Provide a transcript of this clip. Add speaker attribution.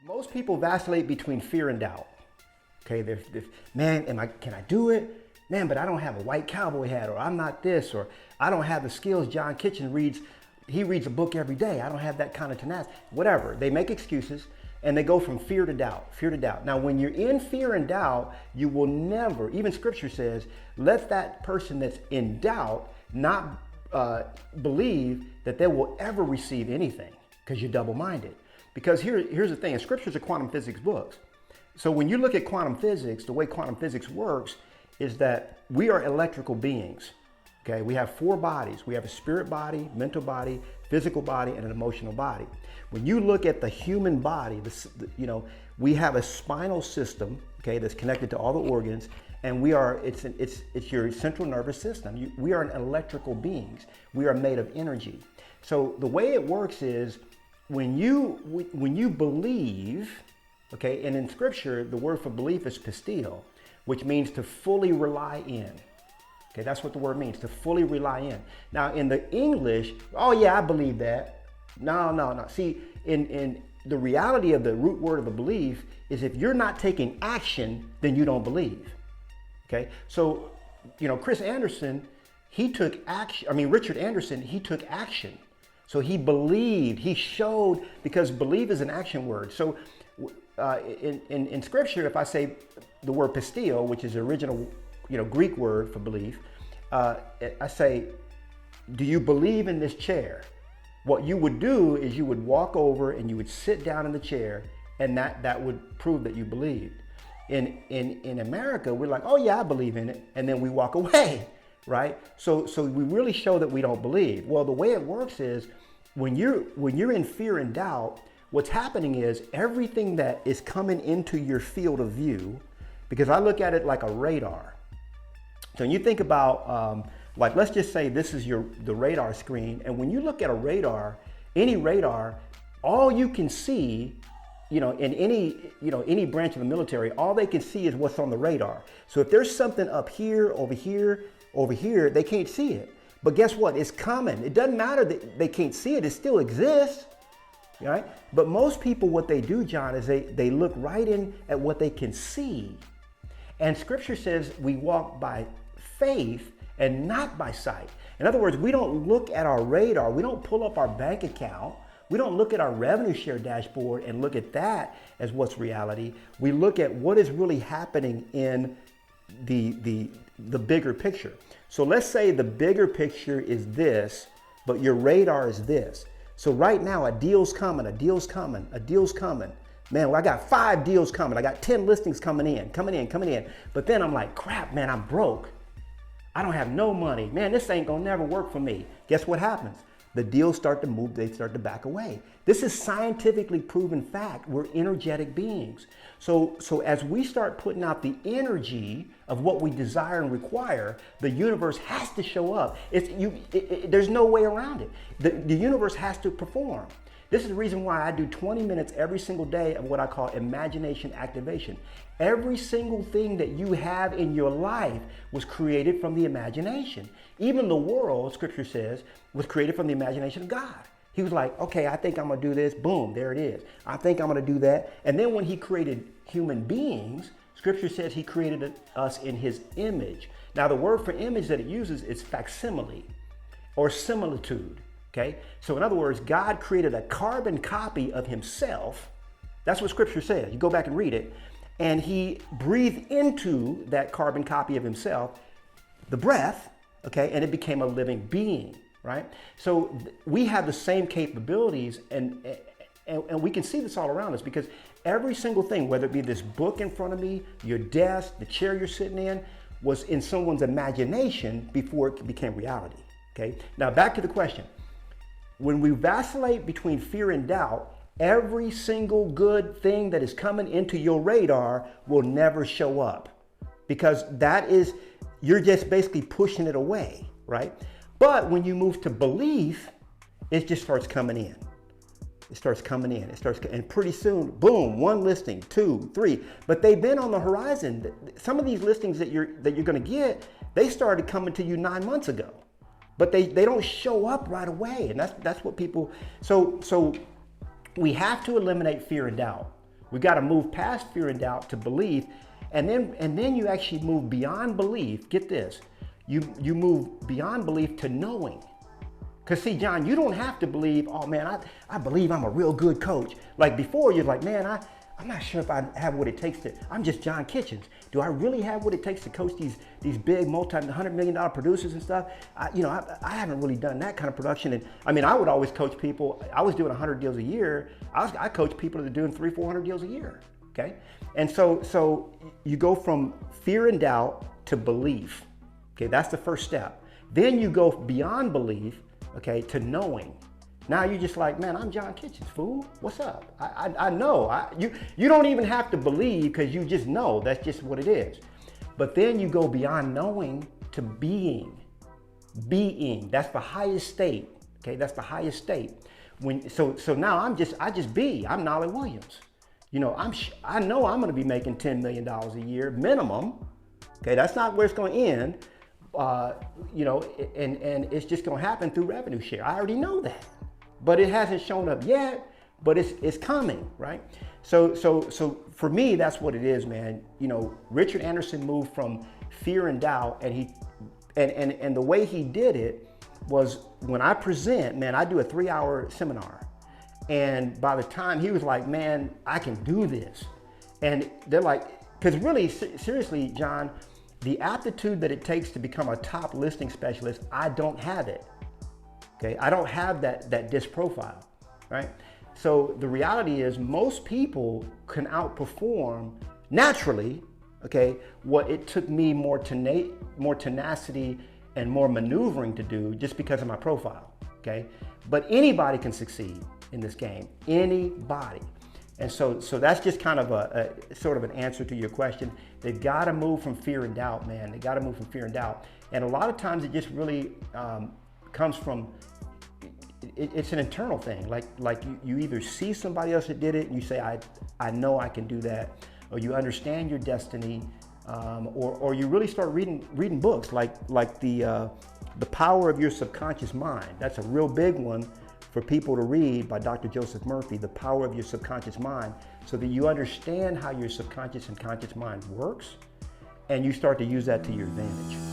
Speaker 1: Most people vacillate between fear and doubt. Okay, man, can I do it? Man, but I don't have a white cowboy hat, or I'm not this, or I don't have the skills John Kitchen reads. He reads a book every day. I don't have that kind of tenacity. Whatever. They make excuses and they go from fear to doubt, fear to doubt. Now, when you're in fear and doubt, you will never, even scripture says, let that person that's in doubt not believe that they will ever receive anything, because you're double-minded. Because here's the thing, and scripture's are quantum physics books. So when you look at quantum physics, the way quantum physics works is that we are electrical beings. Okay, we have 4 bodies. We have a spirit body, mental body, physical body, and an emotional body. When you look at the human body, we have a spinal system, okay, that's connected to all the organs, and it's your central nervous system. We are electrical beings. We are made of energy. So the way it works is when you believe, okay, and in scripture the word for belief is pistio, which means to fully rely in. Okay, that's what the word means, to fully rely in. Now, in the English, oh yeah, I believe that. No. See, in the reality of the root word of the belief is if you're not taking action, then you don't believe. Okay, so, Chris Anderson, he took action. Richard Anderson, he took action. So he believed, he showed, because believe is an action word. So in scripture, if I say the word pistio, which is the original Greek word for belief, I say, do you believe in this chair? What you would do is you would walk over and you would sit down in the chair, and that would prove that you believed. In America, we're like, oh yeah, I believe in it, and then we walk away, right? So we really show that we don't believe. Well, the way it works is when you're in fear and doubt, what's happening is everything that is coming into your field of view, because I look at it like a radar. So when you think about, like, let's just say this is the radar screen, and when you look at a radar, any radar, all you can see, in any branch of the military, all they can see is what's on the radar. So if there's something up here, over here, they can't see it. But guess what? It's coming. It doesn't matter that they can't see it. It still exists, right? But most people, what they do, John, is they look right in at what they can see. And scripture says we walk by faith and not by sight. In other words, we don't look at our radar. We don't pull up our bank account. We don't look at our revenue share dashboard and look at that as what's reality. We look at what is really happening in the bigger picture. So let's say the bigger picture is this, but your radar is this. So right now, a deal's coming. Man, well, I got 5 deals coming. I got 10 listings coming in. But then I'm like, crap, man, I'm broke. I don't have no money. Man, this ain't gonna never work for me. Guess what happens? The deals start to move, they start to back away. This is scientifically proven fact. We're energetic beings. So as we start putting out the energy of what we desire and require, the universe has to show up. There's no way around it. The universe has to perform. This is the reason why I do 20 minutes every single day of what I call imagination activation. Every single thing that you have in your life was created from the imagination. Even the world, scripture says, was created from the imagination of God. He was like, okay, I think I'm gonna do this, boom, there it is. I think I'm gonna do that. And then when he created human beings, scripture says he created us in his image. Now the word for image that it uses is facsimile or similitude. Okay, so in other words, God created a carbon copy of himself. That's what scripture says. You go back and read it. And he breathed into that carbon copy of himself the breath, okay, and it became a living being, right? So we have the same capabilities, and we can see this all around us, because every single thing, whether it be this book in front of me, your desk, the chair you're sitting in, was in someone's imagination before it became reality, okay? Now back to the question. When we vacillate between fear and doubt, every single good thing that is coming into your radar will never show up, because you're just basically pushing it away, right? But when you move to belief, it just starts coming in. And pretty soon, boom, 1 listing, 2, 3. But they've been on the horizon. Some of these listings that you're gonna get, they started coming to you 9 months ago. But they don't show up right away, and that's what people. So we have to eliminate fear and doubt. We got to move past fear and doubt to belief. And then you actually move beyond belief. Get this. You move beyond belief to knowing. Because see, John, you don't have to believe, oh man, I believe I'm a real good coach. Like before, you're like, man, I'm not sure if I have what it takes to, I'm just John Kitchens. Do I really have what it takes to coach these big $100 million producers and stuff? I haven't really done that kind of production. And I mean, I would always coach people. I was doing 100 deals a year. I coach people that are doing 300-400 deals a year, okay? And so you go from fear and doubt to belief, okay? That's the first step. Then you go beyond belief, okay, to knowing. Now you're just like, man, I'm John Kitchens, fool. What's up? I know. You don't even have to believe because you just know. That's just what it is. But then you go beyond knowing to being. Being. That's the highest state. Okay, that's the highest state. So now I just be. I'm Knolly Williams. You know, I know I'm going to be making $10 million a year minimum. Okay, that's not where it's going to end. You know, and it's just going to happen through revenue share. I already know that, but it hasn't shown up yet, but it's coming, right? So for me, that's what it is, man. You know, Richard Anderson moved from fear and doubt, and the way he did it was when I present, man, I do a 3-hour seminar, and by the time he was like, man, I can do this, and they're like, because really, seriously, John, the aptitude that it takes to become a top listing specialist, I don't have it, okay? I don't have that disc profile, right? So the reality is most people can outperform naturally, okay, what it took me more tenacity and more maneuvering to do just because of my profile, okay? But anybody can succeed in this game, anybody. And so that's just kind of a sort of an answer to your question. They've got to move from fear and doubt, man. They got to move from fear and doubt. And a lot of times it just really comes from, it's an internal thing. Like you either see somebody else that did it and you say, I know I can do that, or you understand your destiny, or you really start reading books like the Power of Your Subconscious Mind. That's a real big one for people to read, by Dr. Joseph Murphy, The Power of Your Subconscious Mind, so that you understand how your subconscious and conscious mind works, and you start to use that to your advantage.